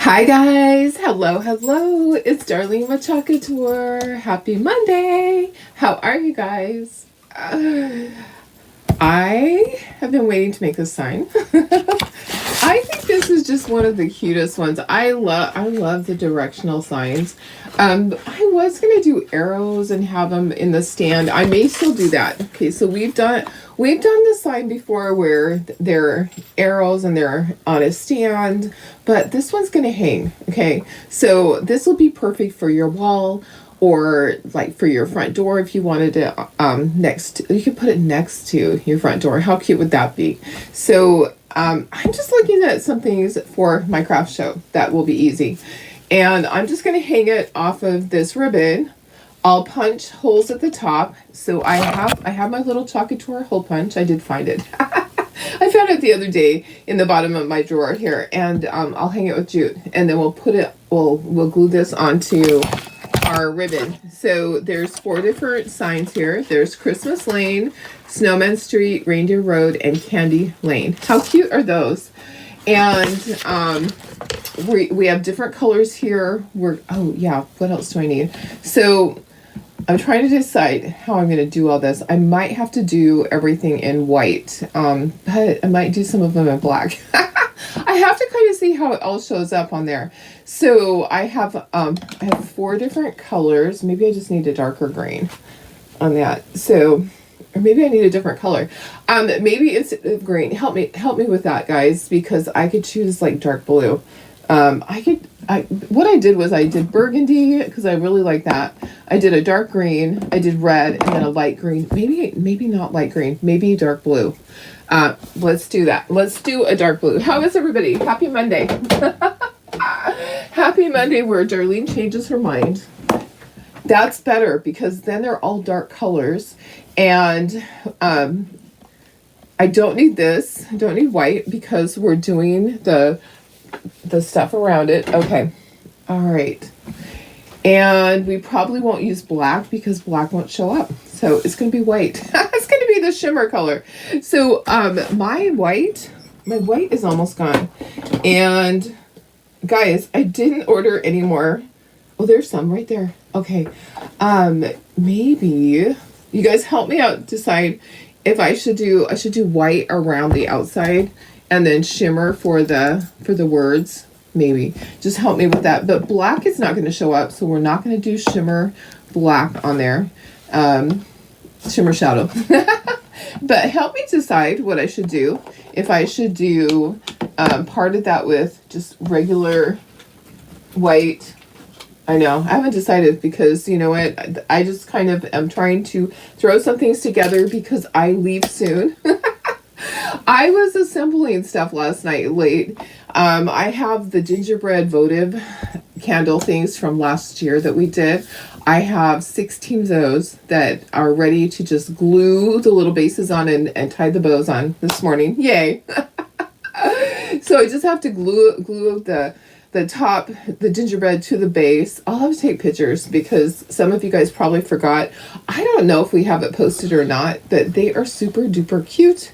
Hi guys, hello. It's Darlene Machacator. Happy Monday. How are you guys? I have been waiting to make this sign. I think this is just one of the cutest ones. I love the directional signs. I was gonna do arrows and have them in the stand. I may still do that. Okay, so we've done the sign before where they're arrows and they're on a stand, but this one's gonna hang. Okay, so this will be perfect for your wall or like for your front door if you wanted to you could put it next to your front door. How cute would that be? So I'm just looking at some things for my craft show that will be easy, and I'm just going to hang it off of this ribbon. I'll punch holes at the top. So I have my little Chocator hole punch. I did find it. I found it the other day in the bottom of my drawer here, and I'll hang it with jute, and then we'll glue this onto our ribbon. So there's 4 different signs here. There's Christmas Lane, Snowman Street, Reindeer Road, and Candy Lane. How cute are those? And we have different colors here. What else do I need? So I'm trying to decide how I'm going to do all this. I might have to do everything in white, but I might do some of them in black. I have to kind of see how it all shows up on there. So I have 4 different colors. Maybe I just need a darker green on that. So, or maybe I need a different color. Maybe it's green. Help me with that, guys, because I could choose like dark blue. What I did was I did burgundy because I really like that. I did a dark green, I did red, and then a light green. Maybe not light green, maybe dark blue. Let's do that. Let's do a dark blue. How is everybody? Happy Monday. Happy Monday where Darlene changes her mind. That's better because then they're all dark colors. And I don't need this. I don't need white because we're doing the stuff around it. Okay. All right. And we probably won't use black because black won't show up. So it's going to be white. It's going to be the shimmer color. So my white is almost gone. And guys, I didn't order any more. Oh, there's some right there. Okay. Maybe you guys help me out decide if I should do white around the outside and then shimmer for the words. Maybe just help me with that. But black is not going to show up, so we're not going to do shimmer black on there. Shimmer shadow. But help me decide what I should do. If I should do part of that with just regular white. I know. I haven't decided because, you know what, I just kind of am trying to throw some things together because I leave soon. I was assembling stuff last night late. I have the gingerbread votive candle things from last year that we did. I have 16 of those that are ready to just glue the little bases on and tie the bows on this morning. Yay. So I just have to glue the top, the gingerbread to the base. I'll have to take pictures because some of you guys probably forgot. I don't know if we have it posted or not, but they are super duper cute.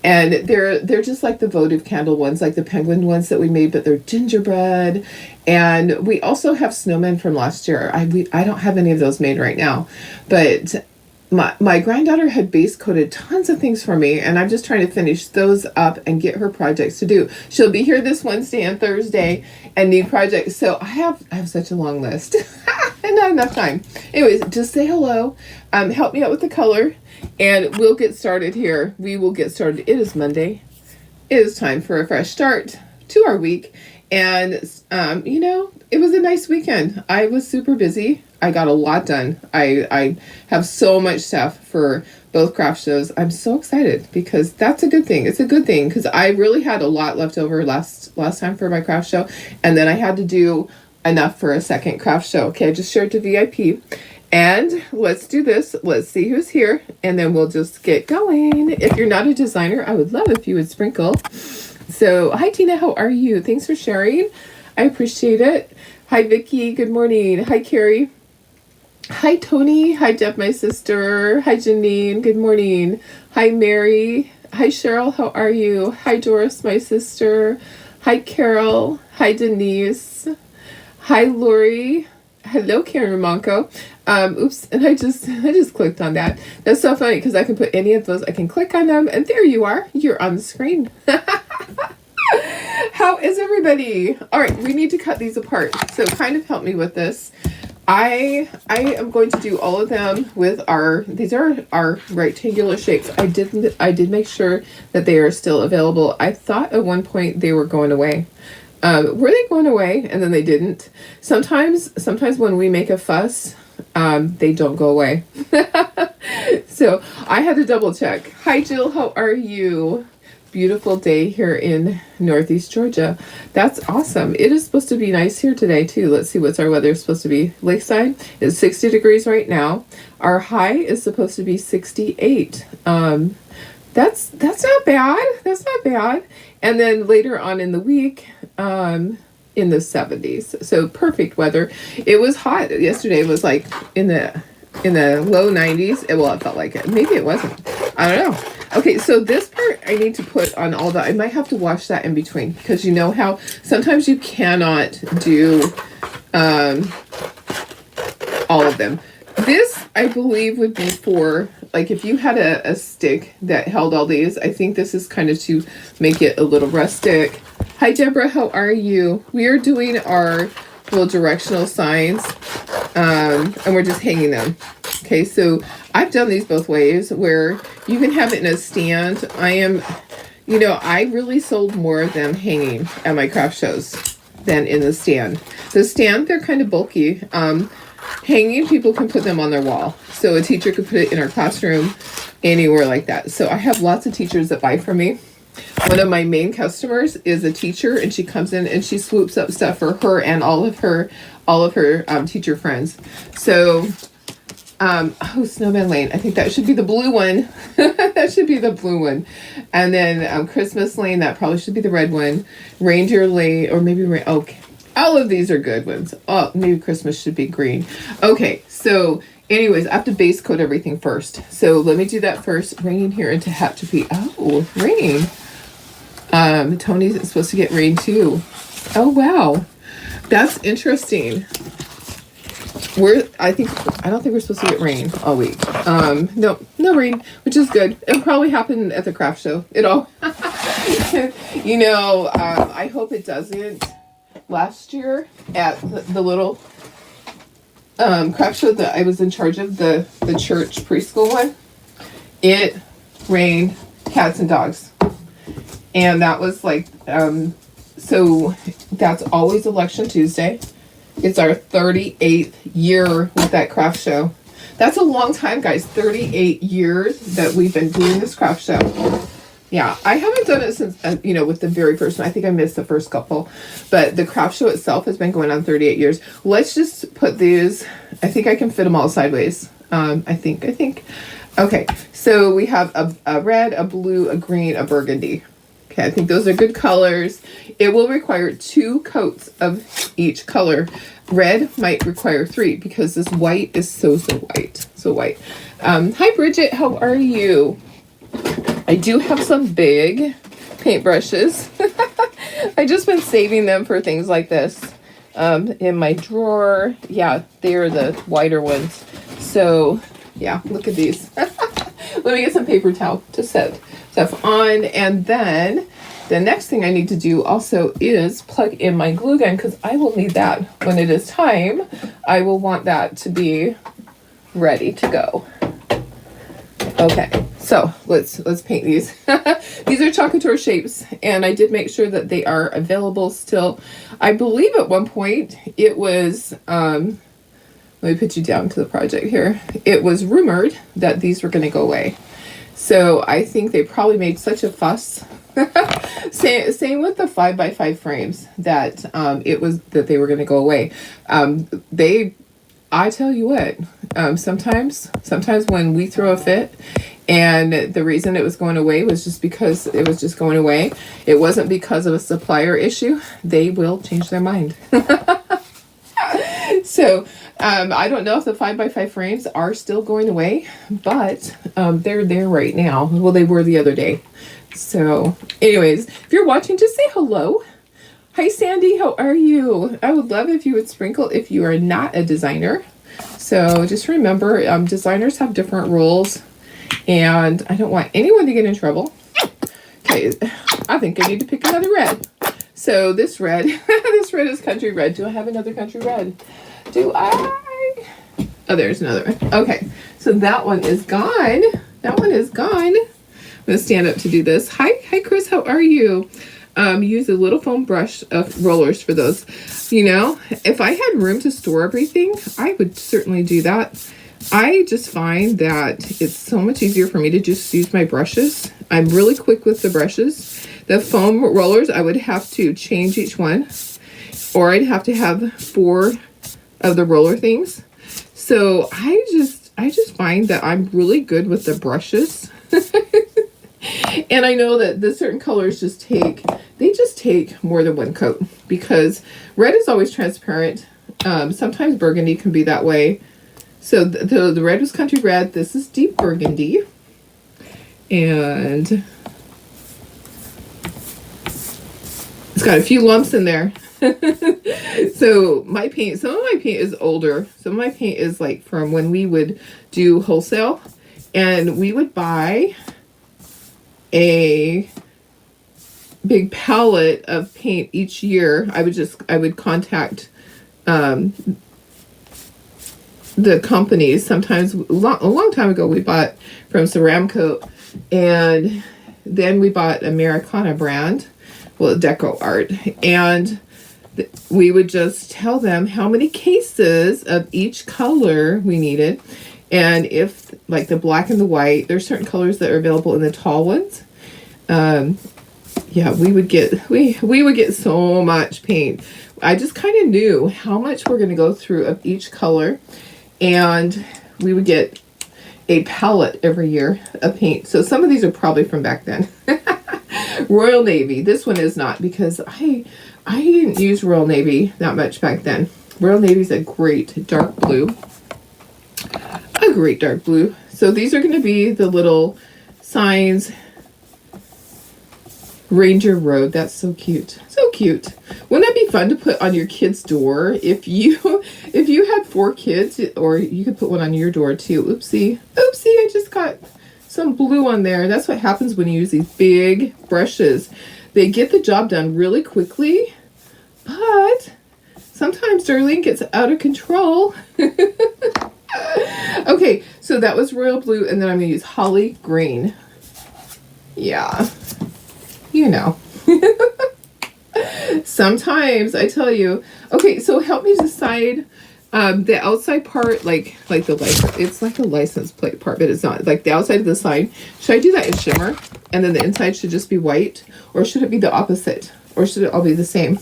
And they're just like the votive candle ones, like the penguin ones that we made, but they're gingerbread. And we also have snowmen from last year. I don't have any of those made right now, but my granddaughter had base coated tons of things for me, and I'm just trying to finish those up and get her projects to do. She'll be here this Wednesday and Thursday and need projects. So I have such a long list and not enough time. Anyways, just say hello. Help me out with the color. And we'll get started here. We will get started. It is Monday. It is time for a fresh start to our week. And, it was a nice weekend. I was super busy. I got a lot done. I have so much stuff for both craft shows. I'm so excited because that's a good thing. It's a good thing because I really had a lot left over last time for my craft show. And then I had to do enough for a second craft show. Okay, I just shared to VIP. And let's do this. Let's see who's here. And then we'll just get going. If you're not a designer, I would love if you would sprinkle. So, hi, Tina. How are you? Thanks for sharing. I appreciate it. Hi, Vicky. Good morning. Hi, Carrie. Hi, Tony. Hi, Deb, my sister. Hi, Janine. Good morning. Hi, Mary. Hi, Cheryl. How are you? Hi, Doris, my sister. Hi, Carol. Hi, Denise. Hi, Lori. Hello, Karen Ramonko. Oops, and I just clicked on that. That's so funny because I can put any of those. I can click on them, and there you are. You're on the screen. How is everybody? All right, we need to cut these apart. So kind of help me with this. I am going to do all of them with these are our rectangular shapes. I did make sure that they are still available. I thought at one point they were going away. Were they going away? And then they didn't. Sometimes when we make a fuss, they don't go away. So I had to double check. Hi, Jill. How are you? Beautiful day here in Northeast Georgia. That's awesome. It is supposed to be nice here today too. Let's see what's our weather supposed to be. Lakeside is 60 degrees right now. Our high is supposed to be 68. That's not bad. That's not bad. And then later on in the week, in the 70s. So perfect weather. It was hot yesterday. It was like in the low 90s. Well, it felt like it. Maybe it wasn't. I don't know. Okay, so this part I need to put on all the, I might have to wash that in between because you know how sometimes you cannot do all of them. This, I believe, would be for, like, if you had a stick that held all these, I think this is kind of to make it a little rustic. Hi, Deborah, how are you? We are doing our little directional signs, and we're just hanging them. Okay, so I've done these both ways where you can have it in a stand. I really sold more of them hanging at my craft shows than in the stand. The stand, they're kind of bulky. Hanging, people can put them on their wall. So a teacher could put it in her classroom, anywhere like that. So I have lots of teachers that buy from me. One of my main customers is a teacher, and she comes in and she swoops up stuff for her and all of her teacher friends. So Snowman Lane. I think that should be the blue one. That should be the blue one. And then Christmas Lane, that probably should be the red one. Reindeer Lane, or maybe okay. All of these are good ones. Oh, maybe Christmas should be green. Okay, so anyways, I have to base coat everything first. So let me do that first. Rain here into Hatchapi. Oh, rain. Tony's supposed to get rain too. Oh, wow. That's interesting. I don't think we're supposed to get rain all week. No rain, which is good. It'll probably happen at the craft show. I hope it doesn't. Last year at the little craft show that I was in charge of, the church preschool one, it rained cats and dogs. And that was like, so that's always Election Tuesday. It's our 38th year with that craft show. That's a long time, guys. 38 years that we've been doing this craft show. Yeah, I haven't done it since, with the very first one. I think I missed the first couple. But the craft show itself has been going on 38 years. Let's just put these, I think I can fit them all sideways. I think. Okay, so we have a red, a blue, a green, a burgundy. Okay, I think those are good colors. It will require 2 coats of each color. Red might require 3 because this white is so white. So white. Hi, Bridget. How are you? I do have some big paintbrushes. I just been saving them for things like this. In my drawer. Yeah, they're the whiter ones. So, yeah, look at these. Let me get some paper towel to set stuff on. And then the next thing I need to do also is plug in my glue gun because I will need that when it is time. I will want that to be ready to go. Okay, so let's paint these. These are Chocator shapes, and I did make sure that they are available still. I believe at one point it was, let me put you down to the project here. It was rumored that these were going to go away. So I think they probably made such a fuss. Same with the 5x5 frames that that they were going to go away. I tell you what, sometimes when we throw a fit and the reason it was going away was just because it was just going away, it wasn't because of a supplier issue, they will change their mind. So I don't know if the 5x5 frames are still going away, but they're there right now. Well, they were the other day. So anyways, if you're watching, just say hello. Hi, Sandy. How are you? I would love if you would sprinkle if you are not a designer. So just remember, designers have different rules, and I don't want anyone to get in trouble. Okay, I think I need to pick another red. So this red, this red is country red. Do I have another country red? Do I? Oh, there's another one. Okay, so that one is gone. That one is gone. I'm gonna stand up to do this. Hi, Chris. How are you? Use a little foam brush of rollers for those. You know, if I had room to store everything, I would certainly do that. I just find that it's so much easier for me to just use my brushes. I'm really quick with the brushes. The foam rollers, I would have to change each one, or I'd have to have 4 of the roller things. So I just find that I'm really good with the brushes. And I know that the certain colors just take more than one coat, because red is always transparent. Sometimes burgundy can be that way. So the red was country red. This is deep burgundy. And it's got a few lumps in there. So my paint, some of my paint is older. Some of my paint is like from when we would do wholesale, and we would buy a big palette of paint each year. I would contact the companies. Sometimes a long time ago we bought from Ceramcoat, and then we bought Americana brand, well, Deco Art, and we would just tell them how many cases of each color we needed. And if, like the black and the white, there's certain colors that are available in the tall ones. Yeah, we would get so much paint. I just kind of knew how much we're going to go through of each color, and we would get a palette every year of paint. So some of these are probably from back then. Royal Navy. This one is not, because I didn't use Royal Navy that much back then. Royal Navy's a great dark blue. A great dark blue. So these are going to be the little signs. Ranger Road. That's so cute. So cute. Wouldn't that be fun to put on your kid's door? If you had 4 kids, or you could put one on your door too. Oopsie. Oopsie, I just got some blue on there. That's what happens when you use these big brushes. They get the job done really quickly, but sometimes Darlene gets out of control. Okay, so that was royal blue, and then I'm going to use holly green. Yeah. You know. Sometimes, I tell you. Okay, so help me decide the outside part, like the license. It's like a license plate part, but it's not. Like the outside of the sign. Should I do that in shimmer? And then the inside should just be white? Or should it be the opposite? Or should it all be the same?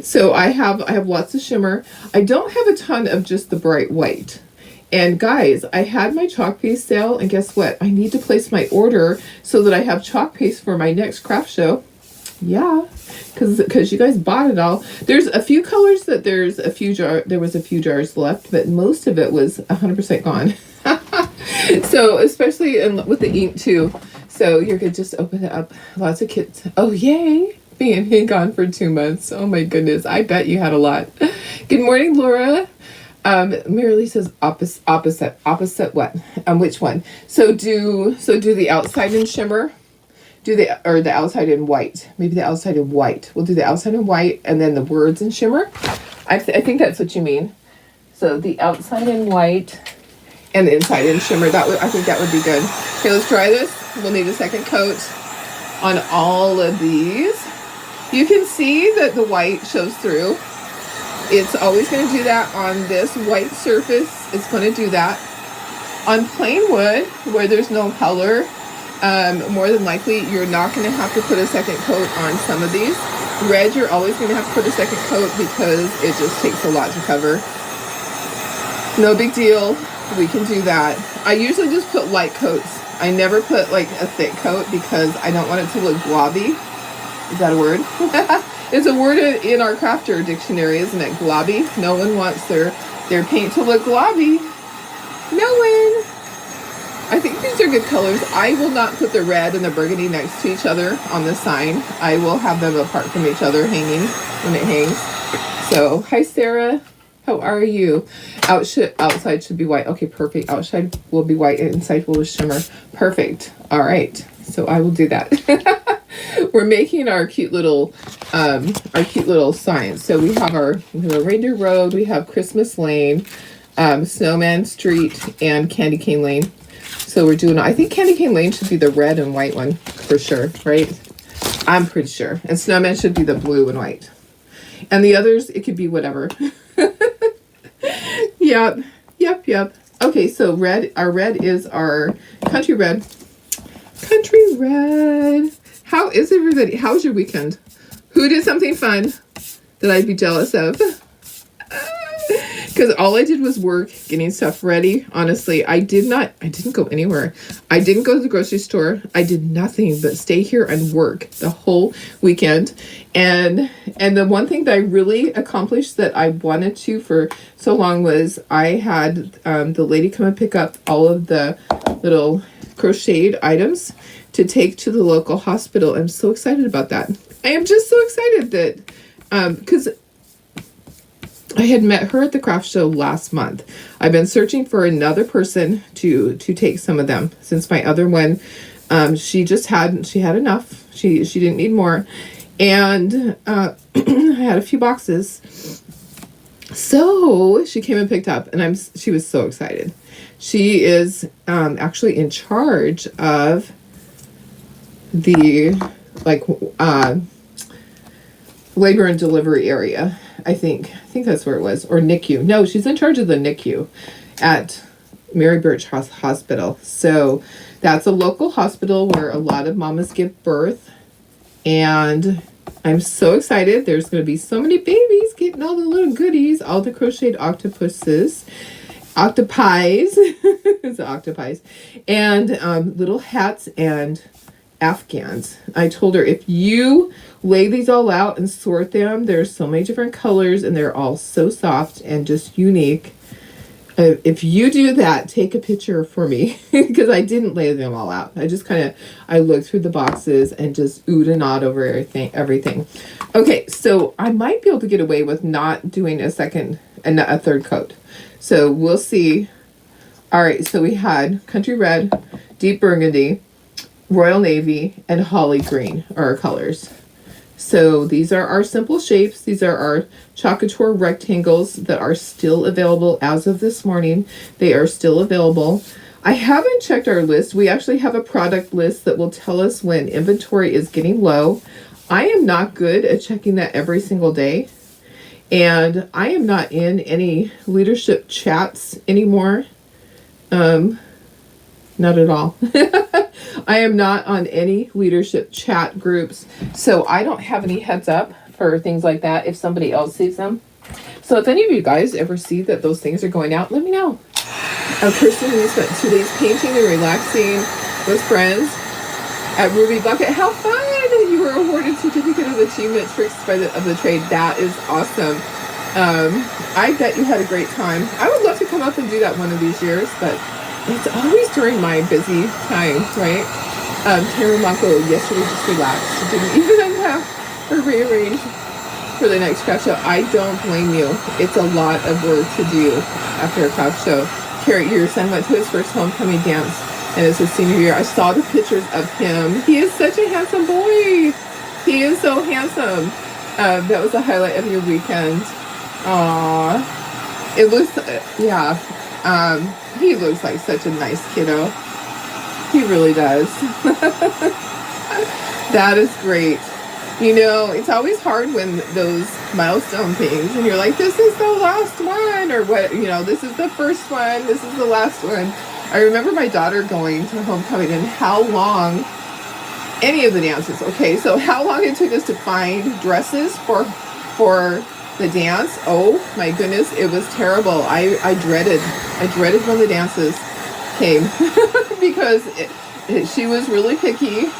So I have lots of shimmer. I don't have a ton of just the bright white. And guys, I had my chalk paste sale, and guess what? I need to place my order so that I have chalk paste for my next craft show. Yeah, because you guys bought it all. There's a few colors that there was a few jars left, but most of it was 100% gone. So especially with the ink too. So you're gonna just open it up. Lots of kits. Oh yay! Being gone for 2 months. Oh my goodness! I bet you had a lot. Good morning, Laura. Marilee says opposite what? Which one? So do the outside in shimmer, or the outside in white. Maybe the outside in white. We'll do the outside in white, and then the words in shimmer. I think that's what you mean. So the outside in white, and the inside in shimmer. I think that would be good. Okay, let's try this. We'll need a second coat on all of these. You can see that the white shows through. It's always going to do that on this white surface. It's going to do that. On plain wood, where there's no color, more than likely, you're not going to have to put a second coat on some of these. Red, you're always going to have to put a second coat because it just takes a lot to cover. No big deal. We can do that. I usually just put light coats. I never put like a thick coat because I don't want it to look globby. Is that a word? It's a word in our crafter dictionary, isn't it? Globby. No one wants their paint to look globby. No one. I think these are good colors. I will not put the red and the burgundy next to each other on the sign. I will have them apart from each other hanging when it hangs. So, hi Sarah. How are you? Outside should be white. Okay, perfect. Outside will be white and inside will be shimmer. Perfect. All right. So I will do that. We're making our cute little signs. So we have our Reindeer Road, we have Christmas Lane, Snowman Street, and Candy Cane Lane. So we're doing, I think Candy Cane Lane should be the red and white one for sure, right? I'm pretty sure. And Snowman should be the blue and white. And the others, it could be whatever. Yep. Okay, so our red is our country red. Country red. How is everybody? How was your weekend? Who did something fun that I'd be jealous of? Because all I did was work, getting stuff ready. Honestly, I didn't go anywhere. I didn't go to the grocery store. I did nothing but stay here and work the whole weekend. And the one thing that I really accomplished that I wanted to for so long was I had the lady come and pick up all of the little crocheted items to take to the local hospital. I'm so excited about that. I am just so excited that because I had met her at the craft show last month. I've been searching for another person to take some of them since my other one, she had enough. She didn't need more. And I had a few boxes. So she came and picked up and she was so excited. She is actually in charge of the labor and delivery area. I think that's where it was, or NICU. No, she's in charge of the NICU at Mary Birch Hospital. So that's a local hospital where a lot of mamas give birth. And I'm so excited. There's going to be so many babies getting all the little goodies, all the crocheted octopuses, octopies, it's octopies, and little hats and Afghans. I told her, if you lay these all out and sort them, there's so many different colors and they're all so soft and just unique. If you do that, take a picture for me because I didn't lay them all out. I just I looked through the boxes and just oohed and awed over everything. Okay, so I might be able to get away with not doing a third coat. So we'll see. All right, so we had Country Red, Deep Burgundy, Royal Navy, and Holly Green are our colors. So these are our simple shapes. These are our Chocateur rectangles that are still available as of this morning. They are still available. I haven't checked our list. We actually have a product list that will tell us when inventory is getting low. I am not good at checking that every single day. And I am not in any leadership chats anymore. Not at all. I am not on any leadership chat groups, so I don't have any heads up for things like that if somebody else sees them. So if any of you guys ever see that those things are going out, let me know. Kirsten, we spent 2 days painting and relaxing with friends at Ruby Bucket. How fun! You were awarded Certificate of Achievement Tricks of the Trade. That is awesome. I bet you had a great time. I would love to come up and do that one of these years, but it's always during my busy time, right? Tara Mako yesterday just relaxed. She didn't even have her rearrange for the next craft show. I don't blame you. It's a lot of work to do after a craft show. Carrie, your son went to his first homecoming dance, and it's his senior year. I saw the pictures of him. He is such a handsome boy. He is so handsome. That was the highlight of your weekend. Aww. It looks, yeah. He looks like such a nice kiddo. He really does. That is great. You know, it's always hard when those milestone things, and you're like, this is the last one, or what, you know, this is the first one, this is the last one. I remember my daughter going to homecoming and how long, any of the dances, okay, so how long it took us to find dresses for the dance. Oh my goodness, it was terrible. I dreaded when the dances came because she was really picky,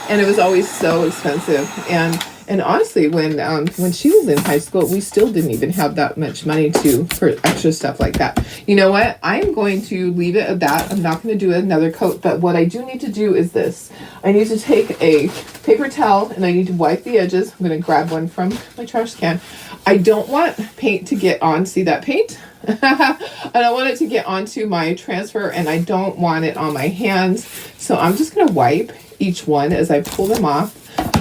and it was always so expensive. And honestly, when she was in high school, we still didn't even have that much money to for extra stuff like that. You know what? I'm going to leave it at that. I'm not going to do another coat, but what I do need to do is this. I need to take a paper towel and I need to wipe the edges. I'm going to grab one from my trash can. I don't want paint to get on. See that paint? I don't want it to get onto my transfer, and I don't want it on my hands. So I'm just going to wipe each one as I pull them off.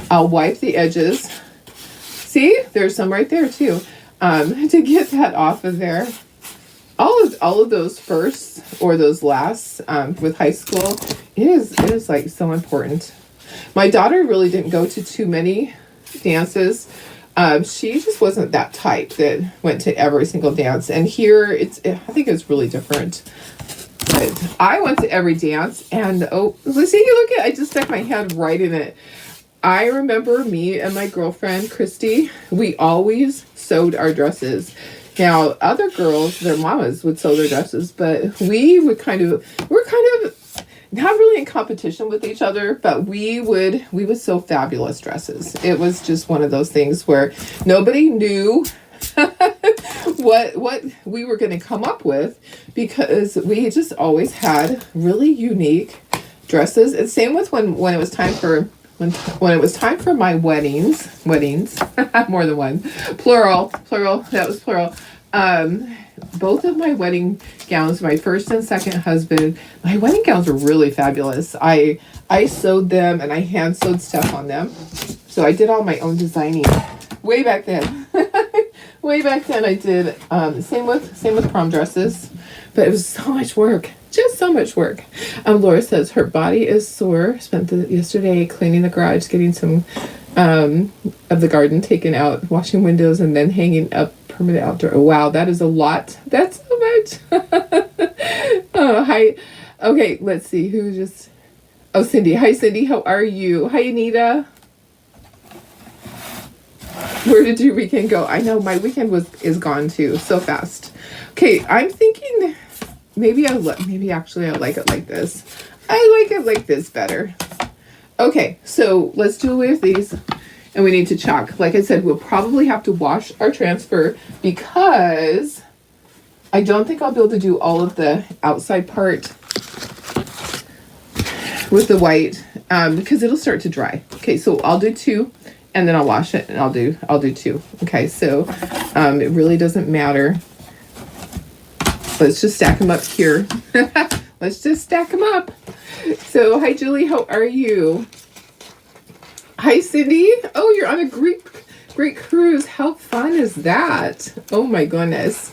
I'll wipe the edges. See, there's some right there too. To get that off of there. All of those firsts or those lasts with high school, it is like so important. My daughter really didn't go to too many dances. She just wasn't that type that went to every single dance. And here I think it's really different. But I went to every dance, and oh, see, look at, I just stuck my hand right in it. I remember me and my girlfriend, Christy, we always sewed our dresses. Now, other girls, their mamas would sew their dresses, but we're kind of not really in competition with each other, but we would sew fabulous dresses. It was just one of those things where nobody knew what we were going to come up with, because we just always had really unique dresses. And same with when it was time for when it was time for my weddings, more than one, plural, that was plural. Both of my wedding gowns, my first and second husband, my wedding gowns were really fabulous. I sewed them and I hand sewed stuff on them. So I did all my own designing way back then. Way back then I did same with prom dresses, but it was so much work. Just so much work. Laura says her body is sore. Spent yesterday cleaning the garage, getting some of the garden taken out, washing windows, and then hanging up permanent outdoor. Oh, wow, that is a lot. That's so much. Oh, hi. Okay, let's see who just. Oh, Cindy. Hi, Cindy. How are you? Hi, Anita. Where did your weekend go? I know my weekend is gone too, so fast. Okay, I'm thinking. Maybe actually I like it like this. I like it like this better. Okay, so let's do away with these. And we need to chalk. Like I said, we'll probably have to wash our transfer because I don't think I'll be able to do all of the outside part with the white because it'll start to dry. Okay, so I'll do 2 and then I'll wash it and I'll do 2. Okay, so it really doesn't matter. Let's just stack them up here. Let's just stack them up. So, hi, Julie. How are you? Hi, Cindy. Oh, you're on a Greek cruise. How fun is that? Oh, my goodness.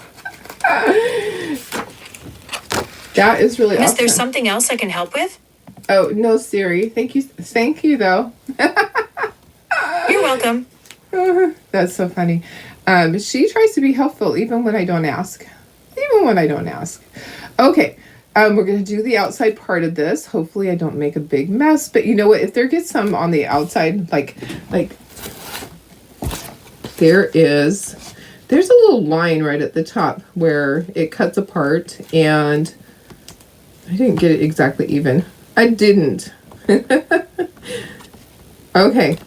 That is really awesome. Is there something else I can help with? Oh, no, Siri. Thank you, though. You're welcome. That's so funny. She tries to be helpful even when I don't ask. Okay, we're going to do the outside part of this. Hopefully I don't make a big mess, but you know what? If there gets some on the outside, like there's a little line right at the top where it cuts apart, and I didn't get it exactly even. I didn't. Okay,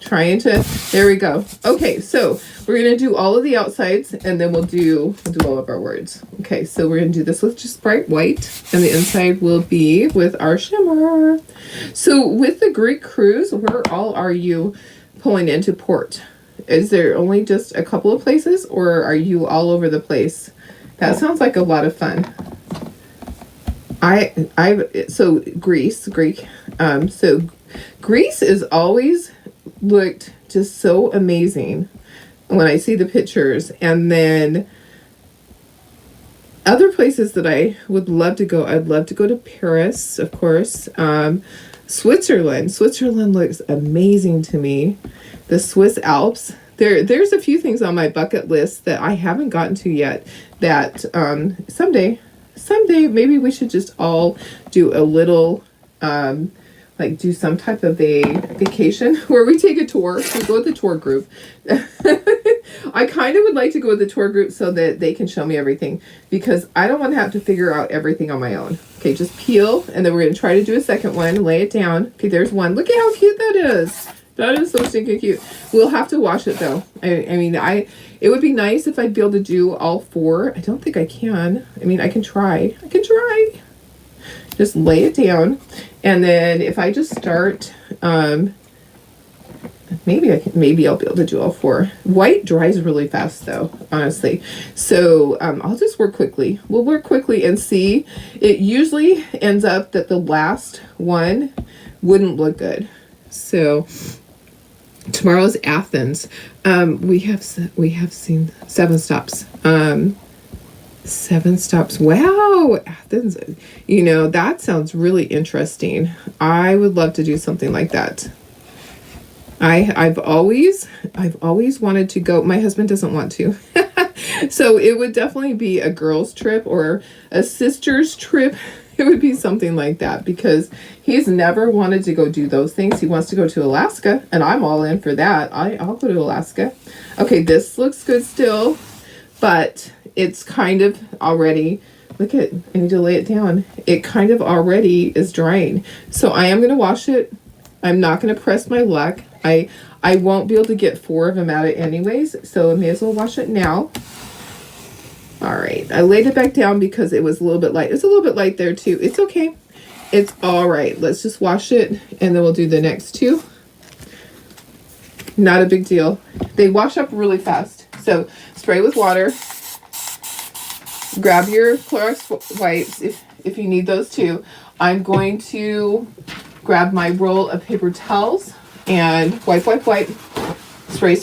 there we go. Okay, so we're going to do all of the outsides, and then we'll do all of our words. Okay, so we're going to do this with just bright white, and the inside will be with our shimmer. So with the Greek cruise, where all are you pulling into port? Is there only just a couple of places, or are you all over the place? That sounds like a lot of fun. So Greece, Greek. So Greece is always looked just so amazing when I see the pictures. And then other places that I would love to go, I'd love to go to Paris, of course. Switzerland looks amazing to me. The Swiss Alps. There's a few things on my bucket list that I haven't gotten to yet that someday maybe we should just all do a little like do some type of a vacation where we take a tour. We go with the tour group. I kind of would like to go with the tour group so that they can show me everything, because I don't want to have to figure out everything on my own. Okay, just peel, and then we're going to try to do a second one, lay it down. Okay, there's one. Look at how cute that is. That is so stinking cute. We'll have to wash it though. I mean, it would be nice if I'd be able to do all 4. I don't think I can. I mean, I can try. Just lay it down, and then if I just start, maybe I'll be able to do all 4. White dries really fast though, honestly. So I'll just work quickly. We'll work quickly and see. It usually ends up that the last one wouldn't look good. So tomorrow's Athens. We have seen 7 stops. 7 stops. Wow, Athens. You know, that sounds really interesting. I would love to do something like that. I've always wanted to go. My husband doesn't want to. So it would definitely be a girls' trip or a sister's trip. It would be something like that, because he's never wanted to go do those things. He wants to go to Alaska, and I'm all in for that. I'll go to Alaska. Okay, this looks good still, but it's kind of already, look at, I need to lay it down. It kind of already is drying. So I am going to wash it. I'm not going to press my luck. I won't be able to get 4 of them out of anyways, so I may as well wash it now. All right, I laid it back down because it was a little bit light. It's a little bit light there too. It's okay. It's all right. Let's just wash it, and then we'll do the next 2. Not a big deal. They wash up really fast. So spray with water. Grab your Clorox wipes if you need those too. I'm going to grab my roll of paper towels and wipe. Spray.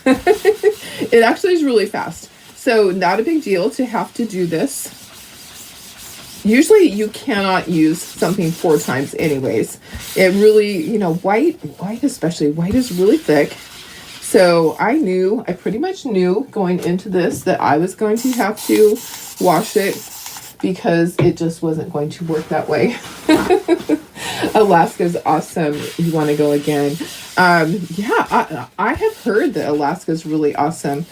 It actually is really fast. So not a big deal to have to do this. Usually you cannot use something 4 times anyways. It really, you know, white especially, white is really thick. So I pretty much knew going into this that I was going to have to wash it, because it just wasn't going to work that way. Alaska's awesome. You want to go again? Yeah, I have heard that Alaska's really awesome.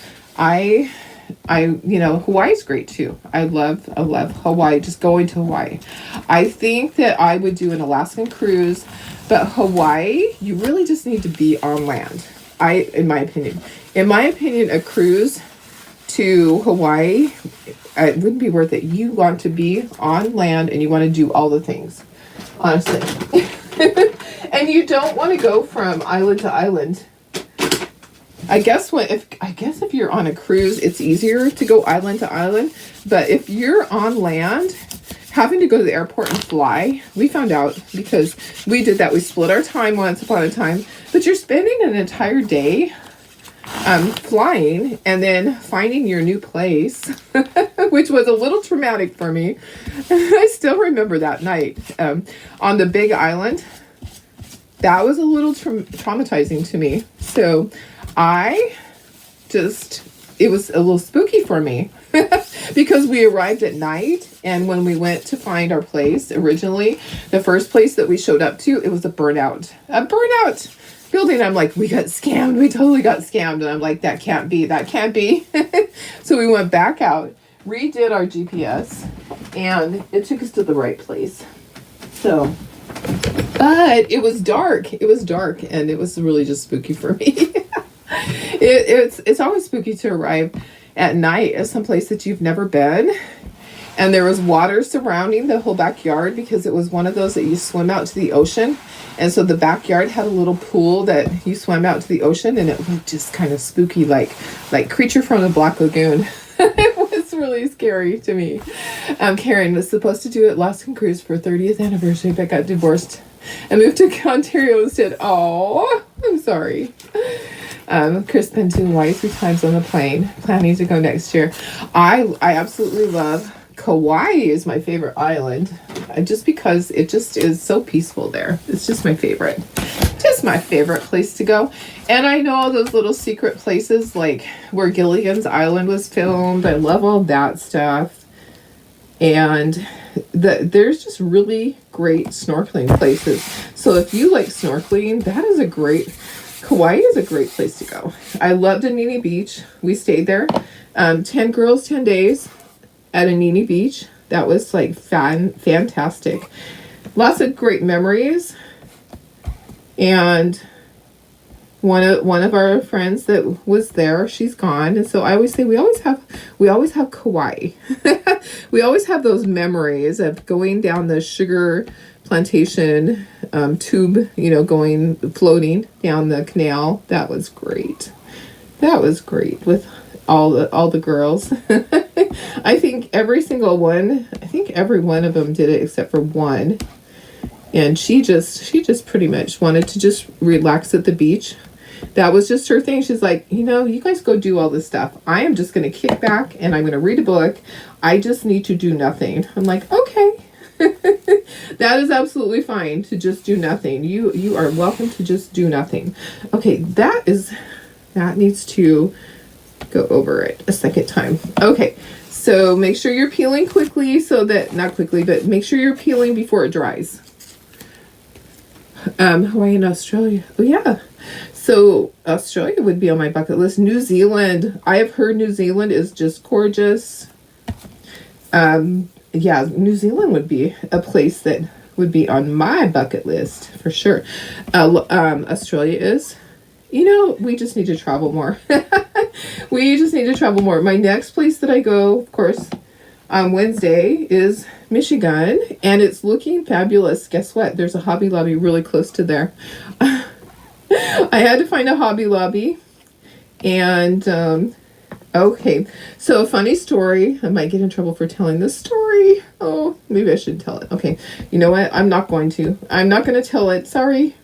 You know, Hawaii's great too. I love Hawaii, just going to Hawaii. I think that I would do an Alaskan cruise, but Hawaii, you really just need to be on land. In my opinion, a cruise to Hawaii, it wouldn't be worth it. You want to be on land and you want to do all the things, honestly. And you don't want to go from island to island. I guess if you're on a cruise, it's easier to go island to island. But if you're on land, having to go to the airport and fly, we found out because we did that. We split our time once upon a time, but you're spending an entire day flying and then finding your new place, which was a little traumatic for me. I still remember that night on the big island. That was a little traumatizing to me. So it was a little spooky for me because we arrived at night, and when we went to find our place originally, the first place that we showed up to, it was a burnout building. I'm like, we got scammed. We totally got scammed. And I'm like, that can't be. So we went back out, redid our GPS, and it took us to the right place. So, but it was dark. And it was really just spooky for me. It's always spooky to arrive at night at some place that you've never been. And there was water surrounding the whole backyard because it was one of those that you swim out to the ocean. And so the backyard had a little pool that you swam out to the ocean, and it looked just kind of spooky, like Creature from the Black Lagoon. It was really scary to me. Karen was supposed to do it Alaskan Cruise for 30th anniversary, but got divorced and moved to Ontario instead. Oh, I'm sorry. Chris been to Hawaii 3 times on the plane, planning to go next year. I absolutely love Kauai. Is my favorite island, just because it just is so peaceful there. It's just my favorite place to go. And I know all those little secret places like where Gilligan's Island was filmed. I love all that stuff. And there's just really great snorkeling places. So if you like snorkeling, Kauai is a great place to go. I loved Anini Beach. We stayed there 10 girls, 10 days at Anini Beach. That was like fantastic. Lots of great memories. And one of our friends that was there, she's gone, and so I always say we always have Kauai. We always have those memories of going down the sugar plantation tube, floating down the canal. That was great. That was great with all the girls. I think every one of them did it except for one. And she just pretty much wanted to just relax at the beach. That was just her thing. She's like, you guys go do all this stuff. I am just going to kick back and I'm going to read a book. I just need to do nothing. I'm like, okay. That is absolutely fine to just do nothing. You are welcome to just do nothing. Okay, that needs to go over it a second time. Okay, so make sure you're peeling quickly not quickly, but make sure you're peeling before it dries. Hawaii and Australia. Oh yeah. So Australia would be on my bucket list. New Zealand. I have heard New Zealand is just gorgeous. Yeah, New Zealand would be a place that would be on my bucket list for sure. Australia is. We just need to travel more. We just need to travel more. My next place that I go, of course, on Wednesday is Michigan, and it's looking fabulous. Guess what? There's a Hobby Lobby really close to there. I had to find a Hobby Lobby, and okay. So a funny story. I might get in trouble for telling this story. Oh, maybe I should tell it. Okay. You know what? I'm not going to tell it. Sorry.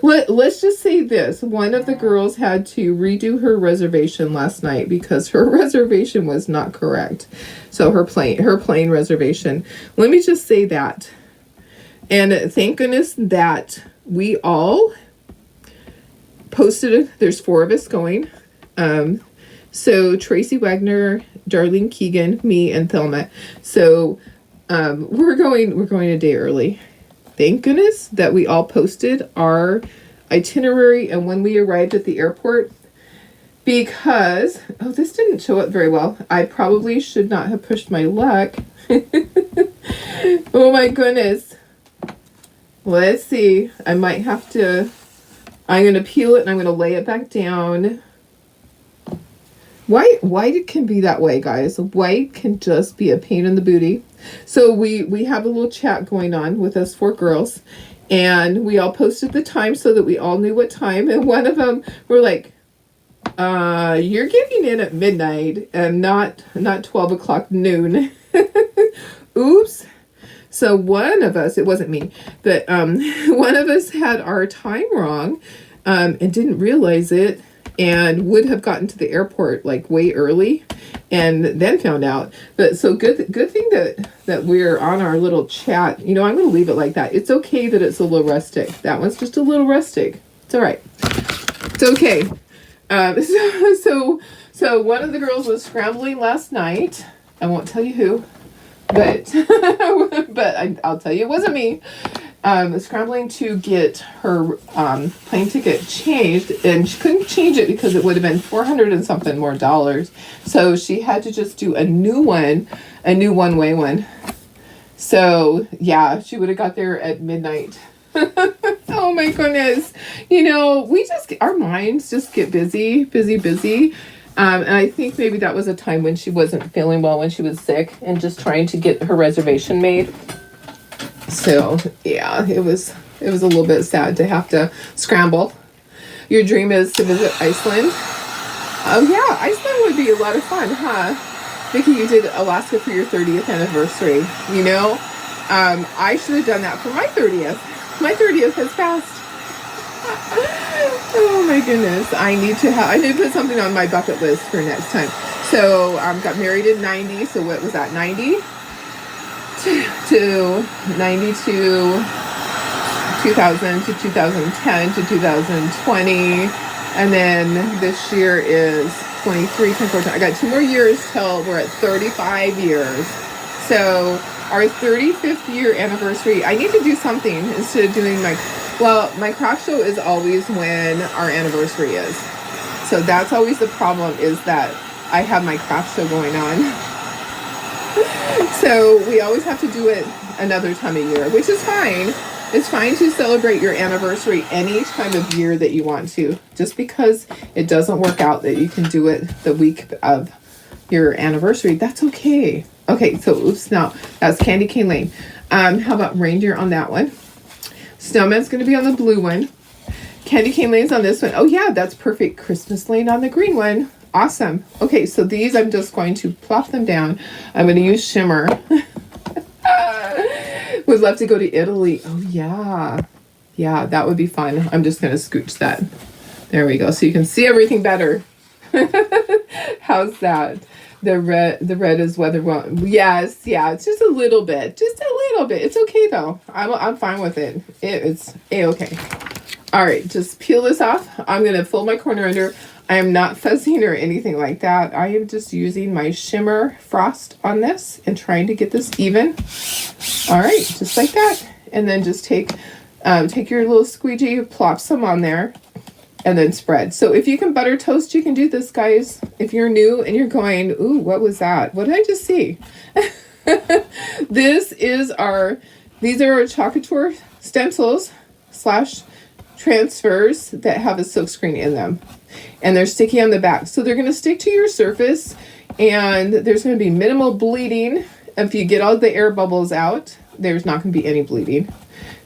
Let's just say this. One of the girls had to redo her reservation last night because her reservation was not correct. So her plane reservation. Let me just say that. And thank goodness that we all posted it. There's 4 of us going. So Tracy Wagner, Darlene Keegan, me, and Thelma. So we're going a day early. Thank goodness that we all posted our itinerary and when we arrived at the airport, because this didn't show up very well. I probably should not have pushed my luck. Oh my goodness. Let's see. I'm going to peel it and I'm going to lay it back down. White it can be that way, guys. White can just be a pain in the booty. So we have a little chat going on with us 4 girls, and we all posted the time so that we all knew what time. And one of them were like, you're getting in at midnight and not 12 o'clock noon. Oops. So one of us, it wasn't me, but one of us had our time wrong and didn't realize it, and would have gotten to the airport like way early and then found out. But so good thing that we're on our little chat. I'm going to leave it like that. It's okay that it's a little rustic. That one's just a little rustic. It's all right. It's okay. So one of the girls was scrambling last night. I won't tell you who, but I'll tell you it wasn't me. Scrambling to get her plane ticket changed, and she couldn't change it because it would have been $400 and something more dollars. So she had to just do a new one-way one. So yeah, she would have got there at midnight. Oh my goodness. Our minds just get busy. And I think maybe that was a time when she wasn't feeling well, when she was sick, and just trying to get her reservation made. So yeah, it was a little bit sad to have to scramble. Your dream is to visit Iceland. Oh yeah, Iceland would be a lot of fun, huh? Vicki, you did Alaska for your 30th anniversary. I should have done that for my 30th. My 30th has passed. Oh my goodness. I need to put something on my bucket list for next time. So got married in 90. So what was that? 90 to 92, 2000 to 2010 to 2020. And then this year is 23, 24. I got 2 more years till we're at 35 years. So our 35th year anniversary, I need to do something instead of doing my craft show is always when our anniversary is. So that's always the problem, is that I have my craft show going on. So we always have to do it another time of year, which is fine. It's fine to celebrate your anniversary any time of year that you want to. Just because it doesn't work out that you can do it the week of your anniversary, that's okay. Okay, so oops, now that's Candy Cane Lane. How about reindeer on that one? Snowman's going to be on the blue one. Candy Cane Lane's on this one. Oh yeah, that's perfect. Christmas Lane on the green one. Awesome. Okay, so these I'm just going to plop them down. I'm going to use shimmer. Would love to go to Italy. Oh yeah. Yeah, that would be fun. I'm just going to scooch that. There we go. So you can see everything better. How's that? The red is weather. Yes, yeah, it's just a little bit. Just a little bit. It's okay though. I'm fine with it. It's a-okay. All right, just peel this off. I'm going to fold my corner under. I am not fuzzing or anything like that. I am just using my shimmer frost on this and trying to get this even. All right, just like that. And then just take your little squeegee, plop some on there, and then spread. So if you can butter toast, you can do this, guys. If you're new and you're going, ooh, what was that? What did I just see? These are our Chalk Couture stencils / transfers that have a silkscreen in them. And they're sticky on the back. So they're going to stick to your surface, and there's going to be minimal bleeding. If you get all the air bubbles out, there's not going to be any bleeding.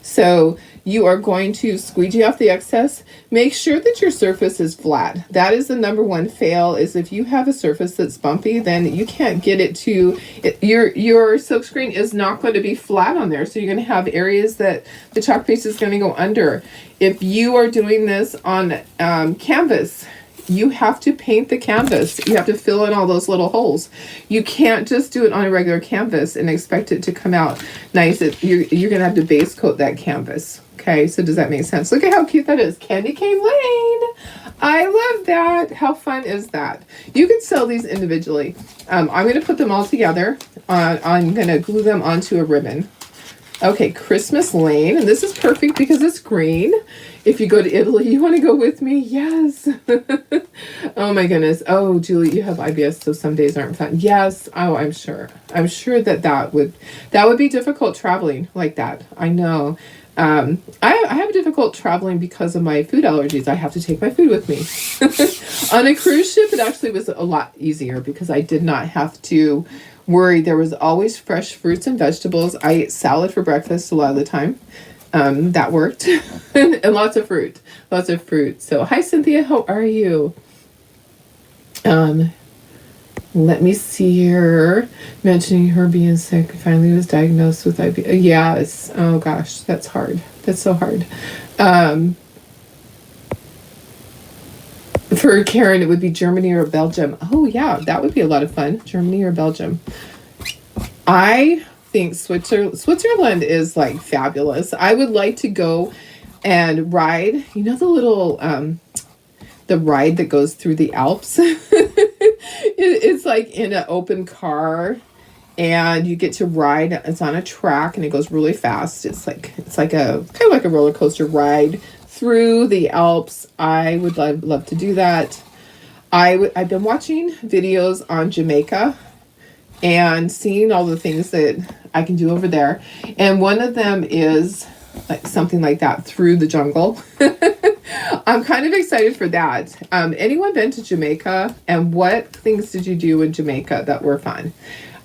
So you are going to squeegee off the excess. Make sure that your surface is flat. That is the number one fail, is if you have a surface that's bumpy, then you can't get it to, your silkscreen is not going to be flat on there. So you're going to have areas that the chalk piece is going to go under. If you are doing this on canvas, you have to paint the canvas. You have to fill in all those little holes. You can't just do it on a regular canvas and expect it to come out nice. You're going to have to base coat that canvas. Okay, so does that make sense? Look at how cute that is. Candy Cane Lane. I love that. How fun is that? You could sell these individually. I'm going to put them all together. I'm going to glue them onto a ribbon. Okay, Christmas Lane. And this is perfect because it's green. If you go to Italy, you want to go with me? Yes. Oh my goodness. Oh, Julie, you have IBS, so some days aren't fun. Yes. Oh, I'm sure. I'm sure that would be difficult traveling like that. I know. I have difficult traveling because of my food allergies. I have to take my food with me. On a cruise ship, it actually was a lot easier because I did not have to worry. There was always fresh fruits and vegetables. I ate salad for breakfast a lot of the time. That worked. And lots of fruit. So hi Cynthia, how are you? Let me see here. Mentioning her being sick, finally was diagnosed with IBS. Yes. Oh gosh, that's hard. That's so hard. For Karen, it would be Germany or Belgium. Oh yeah, that would be a lot of fun. Germany or Belgium. I think Switzerland is like fabulous. I would like to go and ride, you know, the little the ride that goes through the Alps. It's like in an open car, and you get to ride. It's on a track and it goes really fast. It's like a kind of like a roller coaster ride through the Alps. I would love to do that. I've been watching videos on Jamaica and seeing all the things that I can do over there. And one of them is like something like that through the jungle. I'm kind of excited for that. Anyone been to Jamaica, and what things did you do in Jamaica that were fun?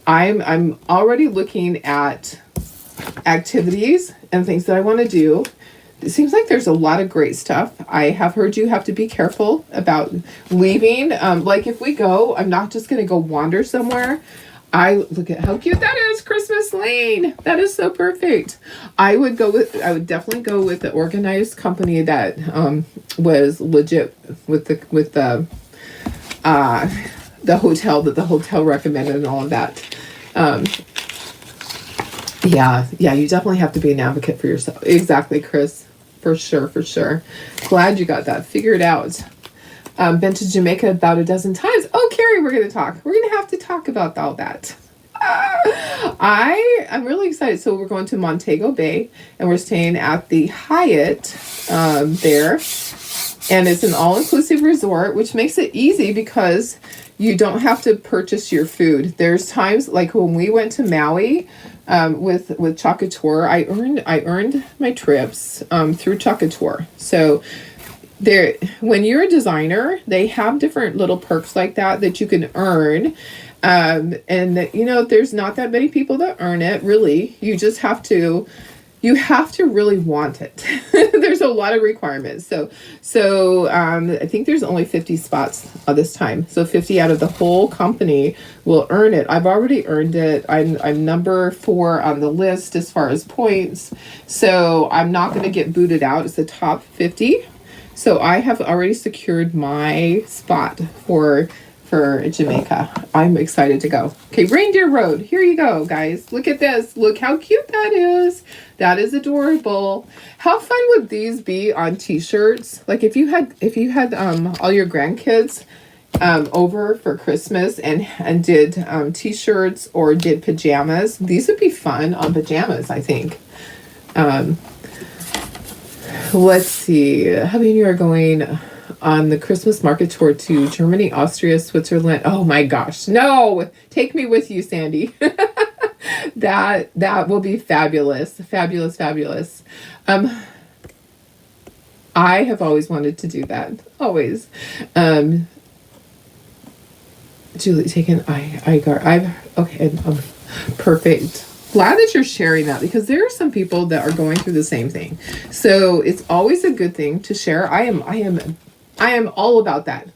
I'm already looking at activities and things that I want to do. It seems like there's a lot of great stuff. I have heard you have to be careful about leaving. Like if we go, I'm not just going to go wander somewhere. Look at how cute that is, Christmas Lane. That is so perfect. I would definitely go with the organized company that was legit with the hotel that the hotel recommended and all of that. Yeah, you definitely have to be an advocate for yourself. Exactly, Chris. For sure. Glad you got that figured out. Been to Jamaica about a dozen times. Oh, Carrie, we're going to talk. We're going to have to talk about all that. I'm really excited. So we're going to Montego Bay, and we're staying at the Hyatt there, and it's an all-inclusive resort, which makes it easy because you don't have to purchase your food. There's times like when we went to Maui with Chakator, I earned my trips through Chakator. So there, when you're a designer, they have different little perks like that you can earn. And that, there's not that many people that earn it, really. You just have to really want it. There's a lot of requirements. So I think there's only 50 spots this time. So 50 out of the whole company will earn it. I've already earned it. I'm number 4 on the list as far as points. So I'm not going to get booted out. It's the top 50. So I have already secured my spot for Jamaica. I'm excited to go. Okay, Reindeer Road. Here you go, guys. Look at this. Look how cute that is. That is adorable. How fun would these be on t-shirts? Like if you had all your grandkids over for Christmas and did t-shirts or did pajamas, these would be fun on pajamas, I think. Let's see. How many of you are going on the Christmas market tour to Germany, Austria, Switzerland? Oh my gosh. No, take me with you, Sandy. That will be fabulous. Fabulous. I have always wanted to do that. Always. Julie, taken okay, perfect. Glad that you're sharing that, because there are some people that are going through the same thing. So it's always a good thing to share. I am all about that.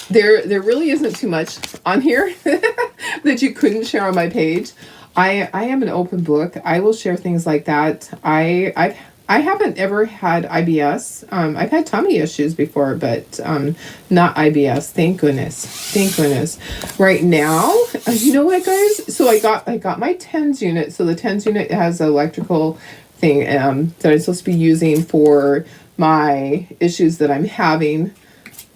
There really isn't too much on here that you couldn't share on my page. I am an open book. I will share things like that. I haven't ever had IBS. I've had tummy issues before, but not IBS. Thank goodness. Right now, you know what, guys? So I got my TENS unit. So the TENS unit has an electrical thing that I'm supposed to be using for my issues that I'm having,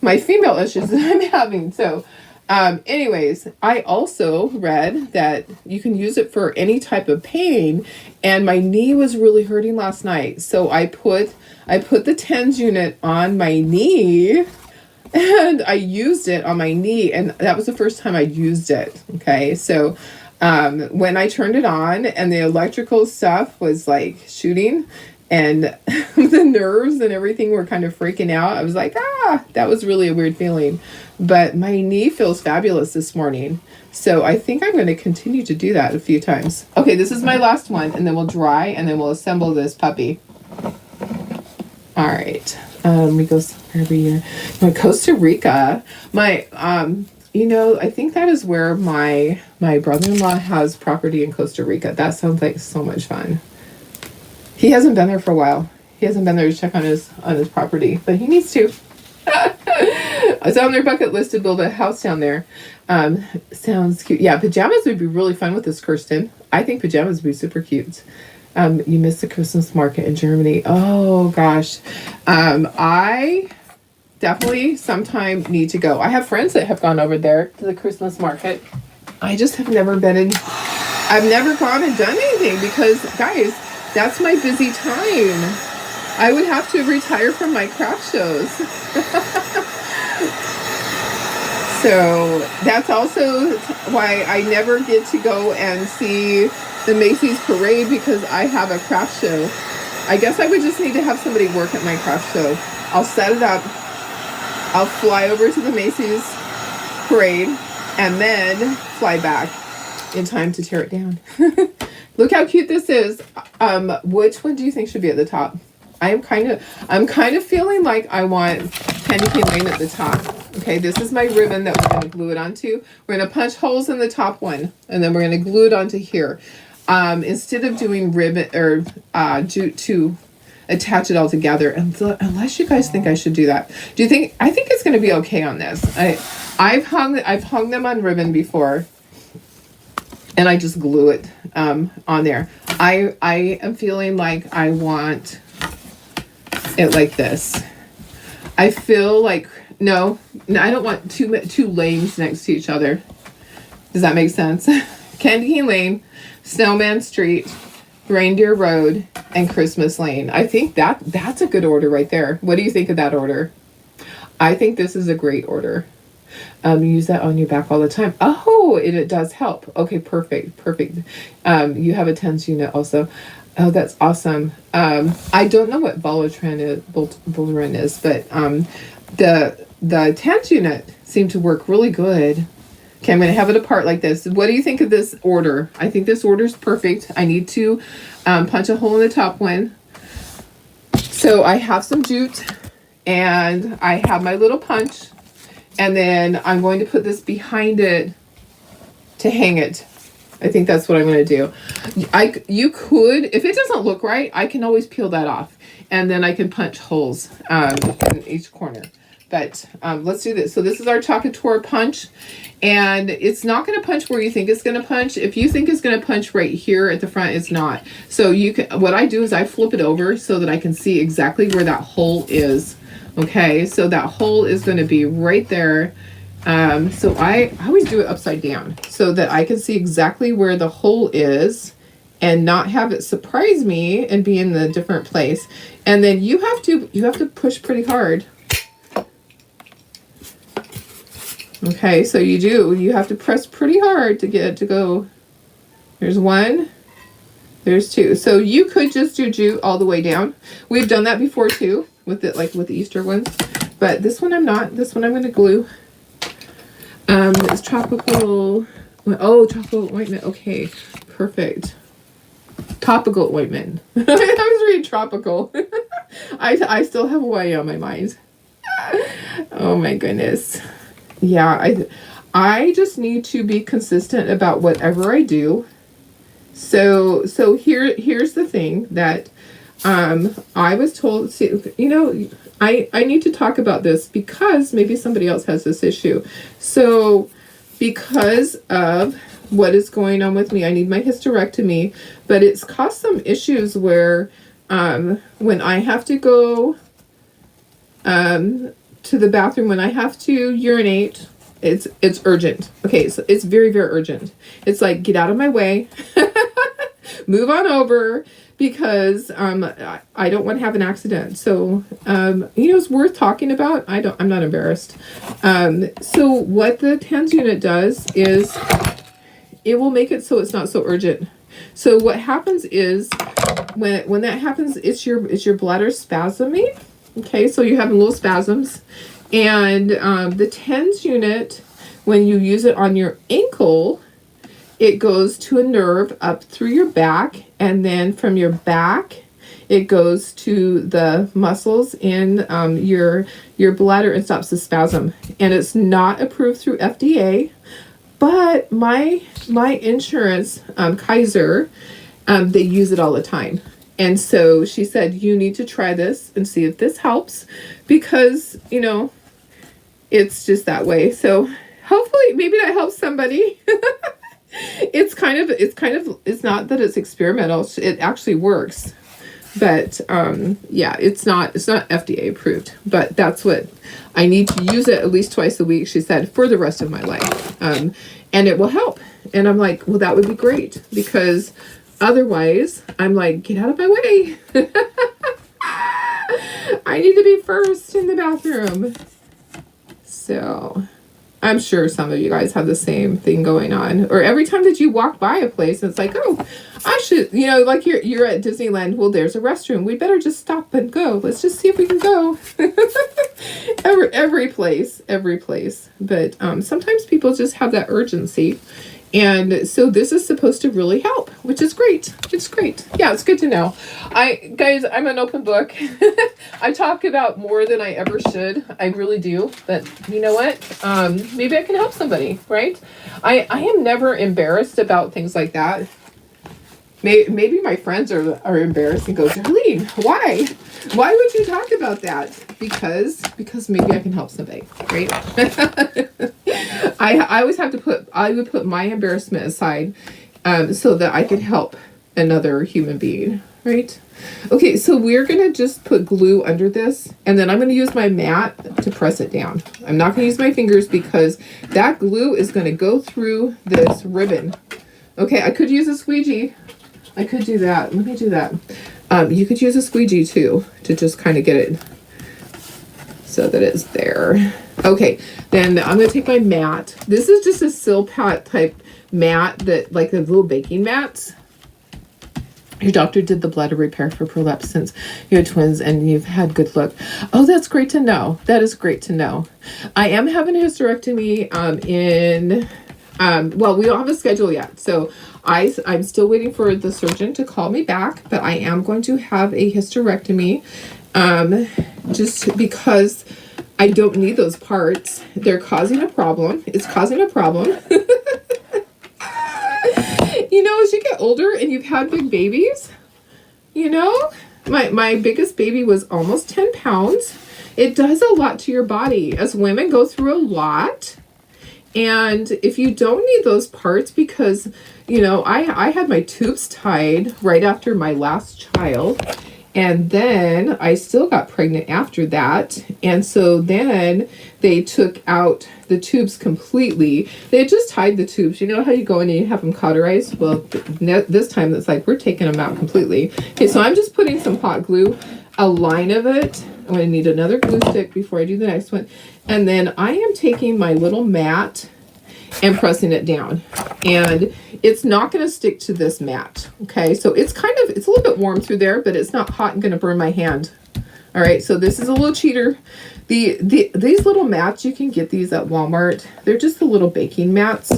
my female issues that I'm having. So anyways, I also read that you can use it for any type of pain, and my knee was really hurting last night. So I put the TENS unit on my knee, and I used it on my knee, and that was the first time I used it. Okay. So when I turned it on and the electrical stuff was like shooting, and the nerves and everything were kind of freaking out, I was like, that was really a weird feeling. But my knee feels fabulous this morning. So I think I'm going to continue to do that a few times. Okay, this is my last one, and then we'll dry, and then we'll assemble this puppy. All right. We go somewhere every year. Costa Rica. I think that is where my brother-in-law has property in Costa Rica. That sounds like so much fun. He hasn't been there for a while. He hasn't been there to check on his property, but he needs to. It's on their bucket list to build a house down there. Sounds cute. Yeah, pajamas would be really fun with this, Kirsten. I think pajamas would be super cute. You missed the Christmas market in Germany. Oh gosh. I definitely sometime need to go. I have friends that have gone over there to the Christmas market. I just have never I've never gone and done anything because, guys, that's my busy time. I would have to retire from my craft shows. So that's also why I never get to go and see the Macy's parade, because I have a craft show. I guess I would just need to have somebody work at my craft show. I'll set it up. I'll fly over to the Macy's parade and then fly back in time to tear it down. Look how cute this is. Which one do you think should be at the top? I'm kind of feeling like I want Candy Cane Lane at the top. Okay, this is my ribbon that we're going to glue it onto. We're going to punch holes in the top one, and then we're going to glue it onto here. Instead of doing ribbon or jute to attach it all together, unless you guys think I should do that. Do you think? I think it's going to be okay on this. I've hung them on ribbon before, and I just glue it on there. I am feeling like I want it like this. I feel like no, I don't want two lanes next to each other. Does that make sense? Candy Cane Lane, Snowman Street, Reindeer Road, and Christmas Lane. I think that's a good order right there. What do you think of that order? I think this is a great order. Use that on your back all the time. Oh, it does help. Okay, perfect. You have a TENS unit also. Oh, that's awesome. I don't know what Volatran is, but the TENS unit seemed to work really good. Okay, I'm going to have it apart like this. What do you think of this order? I think this order is perfect. I need to punch a hole in the top one. So I have some jute, and I have my little punch, and then I'm going to put this behind it to hang it. I think that's what I'm going to do. You could, if it doesn't look right, I can always peel that off, and then I can punch holes in each corner. But let's do this. So this is our Chocator punch, and it's not going to punch where you think it's going to punch. If you think it's going to punch right here at the front, it's not. So you can. What I do is I flip it over so that I can see exactly where that hole is. Okay, so that hole is going to be right there. So I always do it upside down so that I can see exactly where the hole is and not have it surprise me and be in a different place. And then you have to push pretty hard. Okay, so you have to press pretty hard to get it to go. There's one, there's two. So you could just do jute all the way down. We've done that before too, with it, like with the Easter ones. But this one I'm not. This one I'm going to glue. It's tropical. Oh, tropical ointment. Okay, perfect. Topical ointment. I was reading tropical. I still have Hawaii on my mind. Oh my goodness. Yeah, I just need to be consistent about whatever I do. So here's the thing that I was told. See, I need to talk about this because maybe somebody else has this issue. So because of what is going on with me, I need my hysterectomy, but it's caused some issues where when I have to go to the bathroom, when I have to urinate, it's urgent. Okay, so it's very, very urgent. It's like, get out of my way, move on over, because I don't want to have an accident. So it's worth talking about. I'm not embarrassed. So what the TENS unit does is it will make it so it's not so urgent. So what happens is when that happens, it's your bladder spasming. Okay, so you're having little spasms, and the TENS unit, when you use it on your ankle, it goes to a nerve up through your back, and then from your back, it goes to the muscles in your bladder and stops the spasm. And it's not approved through FDA, but my insurance, Kaiser, they use it all the time. And so she said, you need to try this and see if this helps, because, it's just that way. So hopefully maybe that helps somebody. It's not that it's experimental. It actually works. But it's not FDA approved, but that's what I need to use it at least twice a week, she said, for the rest of my life. And it will help. And I'm like, well, that would be great, because otherwise I'm like, get out of my way. I need to be first in the bathroom. So I'm sure some of you guys have the same thing going on. Or every time that you walk by a place, it's like, oh, I should, like you're at Disneyland. Well, there's a restroom. We better just stop and go. Let's just see if we can go. every place. But sometimes people just have that urgency. And so this is supposed to really help, which is great. It's great. Yeah, it's good to know. Guys, I'm an open book. I talk about more than I ever should. I really do. But you know what? Maybe I can help somebody, right? I am never embarrassed about things like that. Maybe my friends are embarrassed and go, Darlene, why? Why would you talk about that? Because maybe I can help somebody, right? I always have to I would put my embarrassment aside so that I could help another human being, right? Okay, so we're going to just put glue under this, and then I'm going to use my mat to press it down. I'm not going to use my fingers because that glue is going to go through this ribbon. Okay, I could use a squeegee. I could do that. Let me do that. You could use a squeegee too to just kind of get it so that it's there. Okay, then I'm going to take my mat. This is just a Silpat type mat that, like the little baking mats. Your doctor did the bladder repair for prolapse since you had twins and you've had good luck. Oh, that's great to know. That is great to know. I am having a hysterectomy well, we don't have a schedule yet. So I'm still waiting for the surgeon to call me back, but I am going to have a hysterectomy just because I don't need those parts. They're causing a problem. It's causing a problem. You know, as you get older and you've had big babies, you know, my biggest baby was almost 10 pounds. It does a lot to your body. As women go through a lot. And if you don't need those parts, because, you know, I had my tubes tied right after my last child. And then I still got pregnant after that. And so then they took out the tubes completely. They had just tied the tubes. You know how you go in and you have them cauterized? Well, this time it's like we're taking them out completely. Okay, so I'm just putting some hot glue, a line of it. I'm going to need another glue stick before I do the next one. And then I am taking my little mat and pressing it down, and it's not going to stick to this mat. Okay, so it's a little bit warm through there, but it's not hot and going to burn my hand. All right, so this is a little cheater. These little mats, you can get these at Walmart. They're just the little baking mats.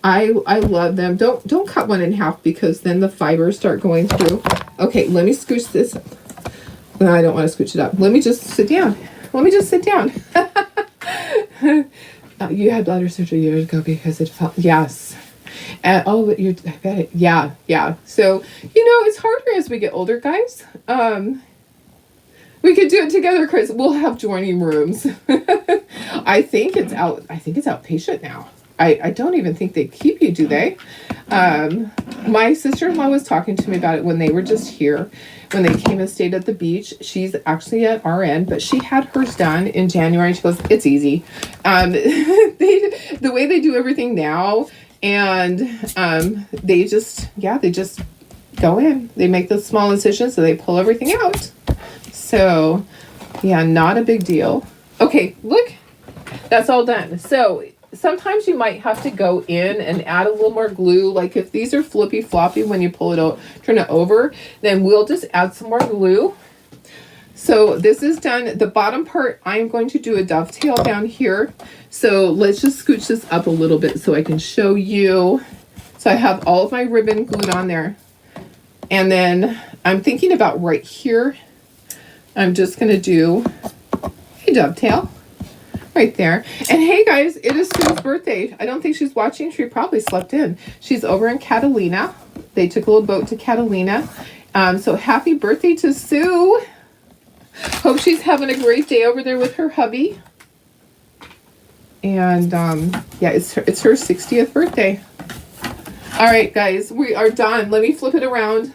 I love them. Don't cut one in half because then the fibers start going through. Okay, let me scooch this. No, I don't want to scooch it up. Let me just sit down. You had bladder surgery years ago because it felt, yes. And but I bet it, yeah. So, you know, it's harder as we get older, guys. We could do it together, Chris. We'll have joining rooms. I think it's outpatient now. I don't even think they keep you, do they? My sister-in-law was talking to me about it when they were just here. When they came and stayed at the beach. She's actually at RN, but she had hers done in January. She goes, it's easy. The way they do everything now, and they just go in. They make the small incisions, so they pull everything out. So, yeah, not a big deal. Okay, look, that's all done. So sometimes you might have to go in and add a little more glue. Like if these are flippy floppy when you pull it out, turn it over, then we'll just add some more glue. So this is done. The bottom part, I'm going to do a dovetail down here. So let's just scooch this up a little bit so I can show you. So I have all of my ribbon glued on there. And then I'm thinking about right here. I'm just going to do a dovetail. Right there. And hey guys, it is Sue's birthday. I don't think she's watching. She probably slept in. She's over in Catalina. They took a little boat to Catalina. So happy birthday to Sue. Hope she's having a great day over there with her hubby. And yeah, it's her 60th birthday. All right, guys, we are done. Let me flip it around.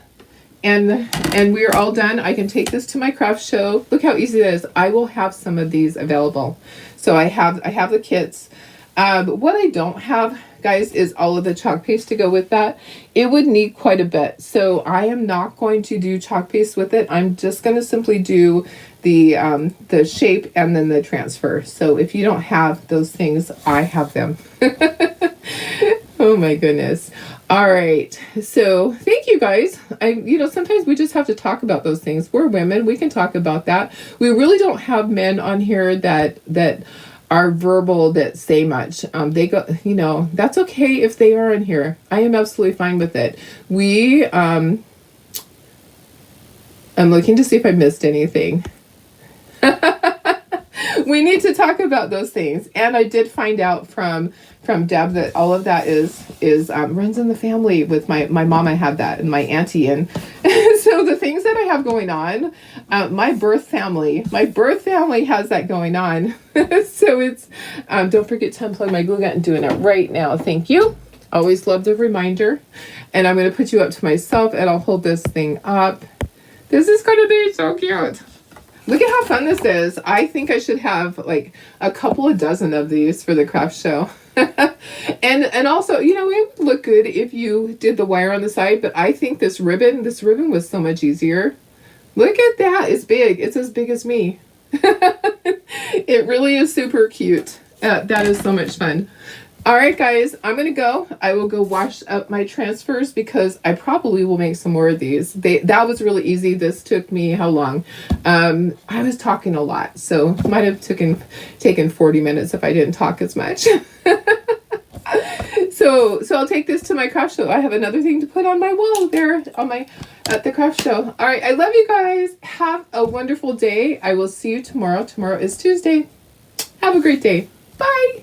And we are all done. I can take this to my craft show. Look how easy that is. I will have some of these available. So I have the kits. What I don't have, guys, is all of the chalk paste to go with that. It would need quite a bit. So I am not going to do chalk paste with it. I'm just going to simply do the shape and then the transfer. So if you don't have those things, I have them. Oh my goodness. All right. So thank you guys. Sometimes we just have to talk about those things. We're women. We can talk about that. We really don't have men on here that are verbal, that say much. They go, that's okay if they are in here. I am absolutely fine with it. I'm looking to see if I missed anything. We need to talk about those things. And I did find out from Deb that all of that is runs in the family. With my mom, I had that, and my auntie, and so the things that I have going on, my birth family has that going on. So it's don't forget to unplug my glue gun. I'm doing it right now. Thank you. Always love the reminder. And I'm going to put you up to myself, and I'll hold this thing up. This is going to be so cute. Look at how fun this is. I think I should have like a couple of dozen of these for the craft show. and also, you know, it would look good if you did the wire on the side, but I think this ribbon was so much easier. Look at that. It's big. It's as big as me. It really is super cute. That is so much fun. All right, guys, I'm going to go. I will go wash up my transfers because I probably will make some more of these. That was really easy. This took me how long? I was talking a lot, so might have taken 40 minutes if I didn't talk as much. So I'll take this to my craft show. I have another thing to put on my wall there at the craft show. All right, I love you guys. Have a wonderful day. I will see you tomorrow. Tomorrow is Tuesday. Have a great day. Bye.